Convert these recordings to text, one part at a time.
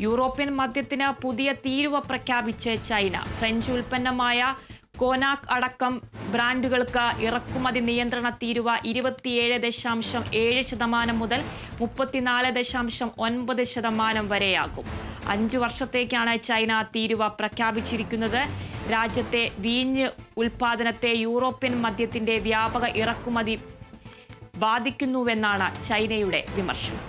European മദ്യത്തിന് പുതിയ തീരുവ പ്രഖ്യാപിച്ച് ചൈന. ഫ്രഞ്ച് ഉൽപ്പന്നമായ കോനാക് അടക്കം ബ്രാൻഡുകൾക്ക് ഇറക്കുമതി നിയന്ത്രണ തീരുവ 27.7% മുതൽ 34.9% വരെയാകും. 5 വർഷത്തേക്കാണ് ചൈന തീരുവ പ്രഖ്യാപിച്ചിരിക്കുന്നത്. രാജ്യത്തെ വീഞ്ഞ് ഉൽപ്പാദനത്തെ യൂറോപ്യൻ മദ്യത്തിന്റെ വ്യാപക ഇറക്കുമതി ബാധിക്കുന്നുവെന്നാണ് ചൈനയുടെ വിമർശനം.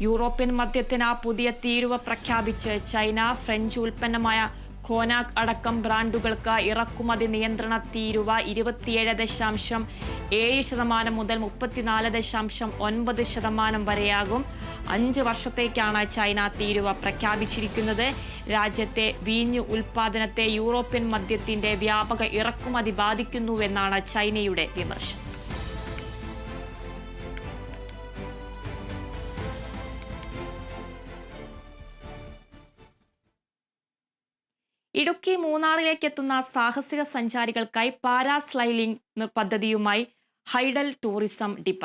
യൂറോപ്യൻ മദ്യത്തിന് പുതിയ തീരുവ പ്രഖ്യാപിച്ച് ചൈന. ഫ്രഞ്ച് ഉൽപ്പന്നമായ കോനാക് അടക്കം ബ്രാൻഡുകൾക്ക് ഇറക്കുമതി നിയന്ത്രണ തീരുവ 27.7% മുതൽ 34.9% വരെയാകും. 5 വർഷത്തേക്കാണ് ചൈന തീരുവ പ്രഖ്യാപിച്ചിരിക്കുന്നത്. രാജ്യത്തെ വീഞ്ഞ് ഉൽപ്പാദനത്തെ യൂറോപ്യൻ മദ്യത്തിന്റെ വ്യാപക ഇറക്കുമതി ബാധിക്കുന്നുവെന്നാണ് ചൈനയുടെ വിമർശനം. ഇടുക്കി മൂന്നാറിലേക്ക് എത്തുന്ന സാഹസിക സഞ്ചാരികൾക്കായി പാരാസ്ലൈഡിംഗ് പദ്ധതിയുമായി ഹൈഡൽ ടൂറിസം ഡിപ്പാർട്ട്മെന്റ്.